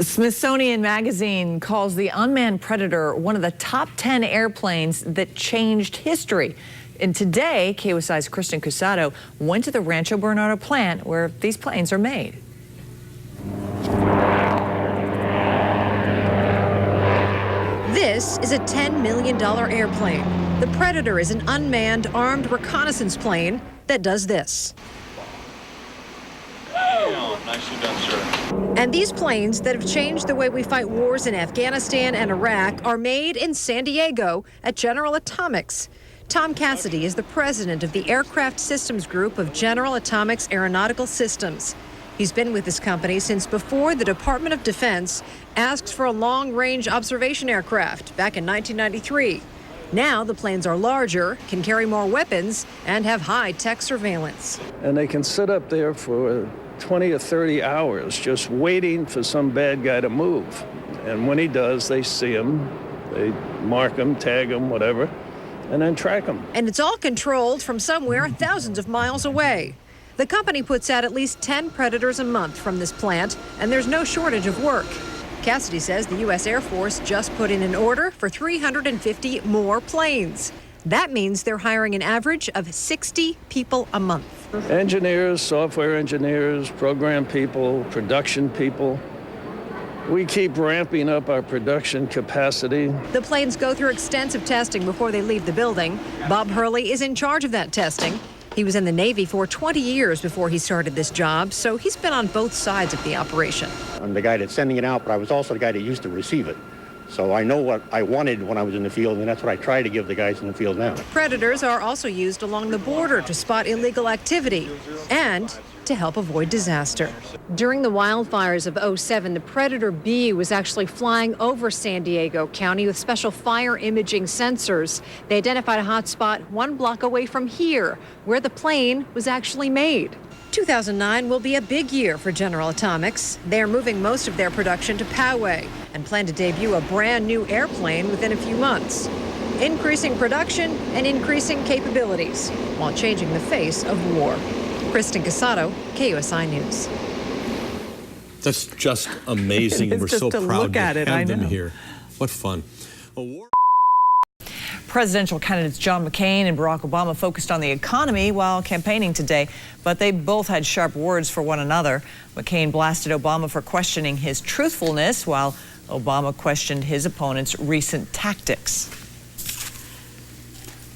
Smithsonian Magazine calls the unmanned Predator one of the top 10 airplanes that changed history. And today, KUSI's Kristen Cusato went to the Rancho Bernardo plant where these planes are made. This is a $10 million airplane. The Predator is an unmanned armed reconnaissance plane that does this. Nicely done, sir. And these planes that have changed the way we fight wars in Afghanistan and Iraq are made in San Diego at General Atomics. Tom Cassidy is the president of the Aircraft Systems Group of General Atomics Aeronautical Systems. He's been with this company since before the Department of Defense asked for a long-range observation aircraft back in 1993. Now the planes are larger, can carry more weapons, and have high-tech surveillance. And they can sit up there for 20 or 30 hours just waiting for some bad guy to move. And when he does, they see him, they mark him, tag him, whatever, and then track him. And it's all controlled from somewhere thousands of miles away. The company puts out at least 10 Predators a month from this plant, and there's no shortage of work. Cassidy says the U.S. Air Force just put in an order for 350 more planes. That means they're hiring an average of 60 people a month. Engineers, software engineers, program people, production people. We keep ramping up our production capacity. The planes go through extensive testing before they leave the building. Bob Hurley is in charge of that testing. He was in the Navy for 20 years before he started this job, so he's been on both sides of the operation. I'm the guy that's sending it out, but I was also the guy that used to receive it. So I know what I wanted when I was in the field, and that's what I try to give the guys in the field now. Predators are also used along the border to spot illegal activity and to help avoid disaster. During the wildfires of '07, the Predator B was actually flying over San Diego County with special fire imaging sensors. They identified a hot spot 1 block away from here, where the plane was actually made. 2009 will be a big year for General Atomics. They're moving most of their production to Poway and plan to debut a brand new airplane within a few months, increasing production and increasing capabilities while changing the face of war. Kristen Cusato, KUSI News. That's just amazing. We're so proud to have them here. What fun. Presidential candidates John McCain and Barack Obama focused on the economy while campaigning today, but they both had sharp words for one another. McCain blasted Obama for questioning his truthfulness, while Obama questioned his opponent's recent tactics.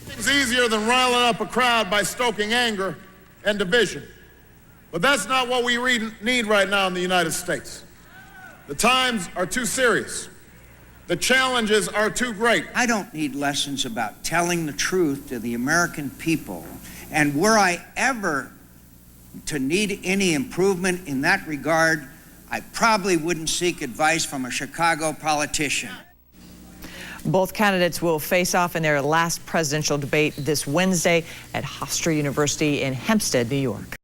It's easier than riling up a crowd by stoking anger and division. But that's not what we need right now in the United States. The times are too serious. The challenges are too great. I don't need lessons about telling the truth to the American people. And were I ever to need any improvement in that regard, I probably wouldn't seek advice from a Chicago politician. Both candidates will face off in their last presidential debate this Wednesday at Hofstra University in Hempstead, New York.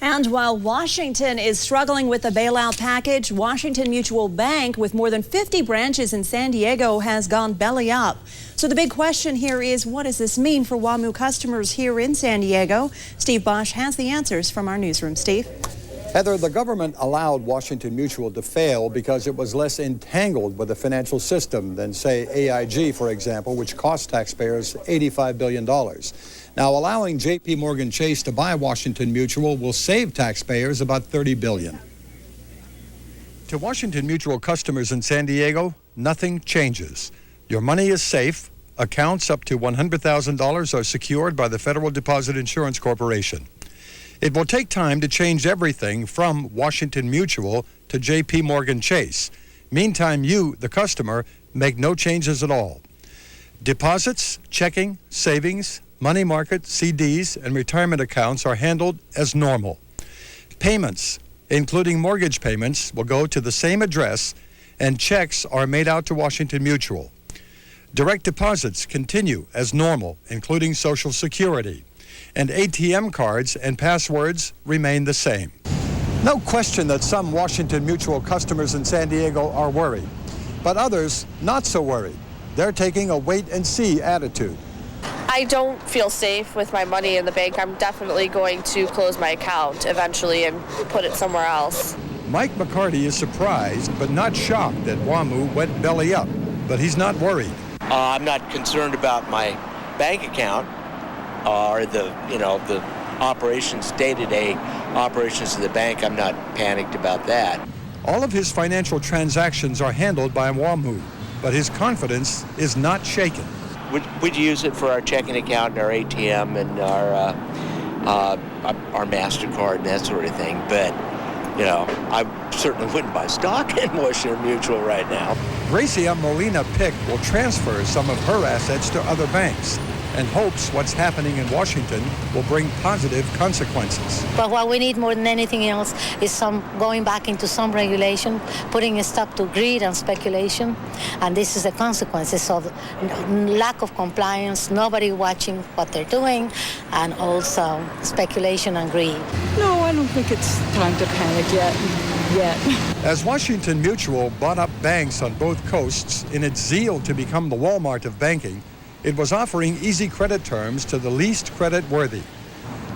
And while Washington is struggling with the bailout package, Washington Mutual Bank, with more than 50 branches in San Diego, has gone belly up. So the big question here is, what does this mean for WAMU customers here in San Diego? Steve Bosch has the answers from our newsroom. Steve? Heather, the government allowed Washington Mutual to fail because it was less entangled with the financial system than, say, AIG, for example, which cost taxpayers $85 billion. Now, allowing J.P. Morgan Chase to buy Washington Mutual will save taxpayers about $30 billion. To Washington Mutual customers in San Diego, nothing changes. Your money is safe. Accounts up to $100,000 are secured by the Federal Deposit Insurance Corporation. It will take time to change everything from Washington Mutual to J.P. Morgan Chase. Meantime, you, the customer, make no changes at all. Deposits, checking, savings, money market, CDs, and retirement accounts are handled as normal. Payments, including mortgage payments, will go to the same address, and checks are made out to Washington Mutual. Direct deposits continue as normal, including Social Security. And ATM cards and passwords remain the same. No question that some Washington Mutual customers in San Diego are worried, but others not so worried. They're taking a wait-and-see attitude. I don't feel safe with my money in the bank. I'm definitely going to close my account eventually and put it somewhere else. Mike McCarty is surprised but not shocked that WAMU went belly up, but he's not worried. I'm not concerned about my bank account or the operations, day-to-day operations of the bank. I'm not panicked about that. All of his financial transactions are handled by WAMU, but his confidence is not shaken. We'd use it for our checking account and our ATM and our MasterCard and that sort of thing. But, I certainly wouldn't buy stock in Washington Mutual right now. Gracia Molina-Pick will transfer some of her assets to other banks and hopes what's happening in Washington will bring positive consequences. But what we need more than anything else is going back into some regulation, putting a stop to greed and speculation. And this is the consequences of lack of compliance, nobody watching what they're doing, and also speculation and greed. No, I don't think it's time to panic yet. As Washington Mutual bought up banks on both coasts in its zeal to become the Walmart of banking, it was offering easy credit terms to the least credit worthy.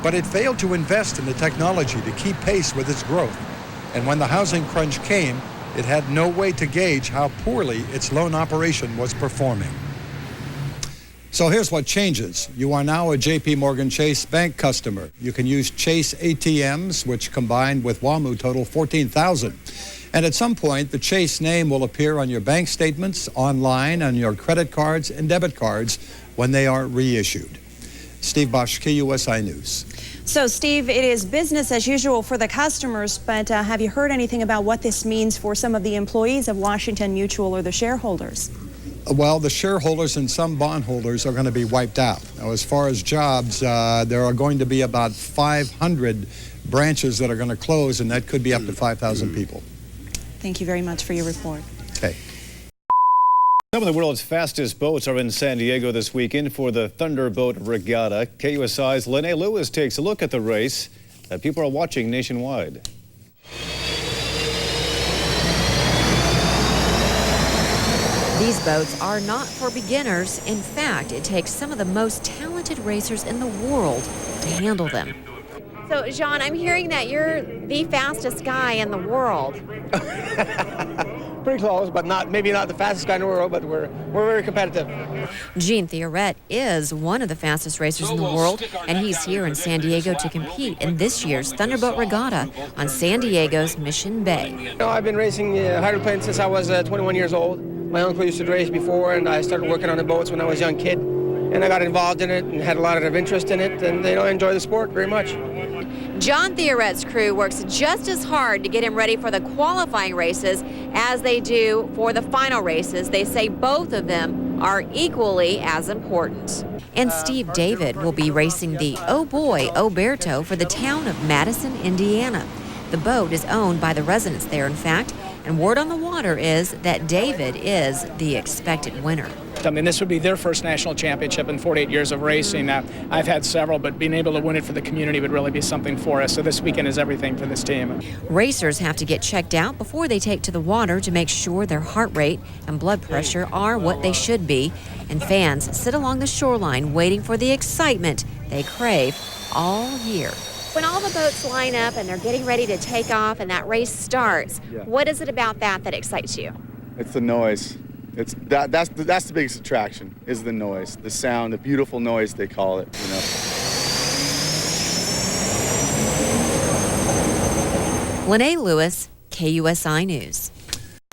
But it failed to invest in the technology to keep pace with its growth. And when the housing crunch came, it had no way to gauge how poorly its loan operation was performing. So here's what changes. You are now a J.P. Morgan Chase Bank customer. You can use Chase ATMs, which combined with WAMU total 14,000. And at some point, the Chase name will appear on your bank statements, online, on your credit cards and debit cards when they are reissued. Steve Bosch, KUSI News. So, Steve, it is business as usual for the customers, but have you heard anything about what this means for some of the employees of Washington Mutual or the shareholders? Well, the shareholders and some bondholders are going to be wiped out. Now, as far as jobs, there are going to be about 500 branches that are going to close, and that could be up to 5,000 people. Thank you very much for your report. Okay. Some of the world's fastest boats are in San Diego this weekend for the Thunderboat Regatta. KUSI's Lene Lewis takes a look at the race that people are watching nationwide. These boats are not for beginners. In fact, it takes some of the most talented racers in the world to handle them. So, Jean, I'm hearing that you're the fastest guy in the world. Pretty close, but maybe not the fastest guy in the world, but we're very competitive. Jean Theoret is one of the fastest racers in the world, and he's here in San Diego to compete in this year's Thunderboat Regatta on San Diego's Mission Bay. I've been racing hydroplane since I was 21 years old. My uncle used to race before, and I started working on the boats when I was a young kid. And I got involved in it and had a lot of interest in it, and I enjoy the sport very much. John Theoret's crew works just as hard to get him ready for the qualifying races as they do for the final races. They say both of them are equally as important. And Steve David will be racing the Oh Boy Oberto for the town of Madison, Indiana. The boat is owned by the residents there, in fact, and word on the water is that David is the expected winner. I mean, this would be their first national championship in 48 years of racing. I've had several, but being able to win it for the community would really be something for us. So this weekend is everything for this team. Racers have to get checked out before they take to the water to make sure their heart rate and blood pressure are what they should be. And fans sit along the shoreline waiting for the excitement they crave all year. When all the boats line up and they're getting ready to take off and that race starts, what is it about that excites you? It's the noise. That's the biggest attraction, is the noise, the sound, the beautiful noise they call it, Lene Lewis, KUSI News.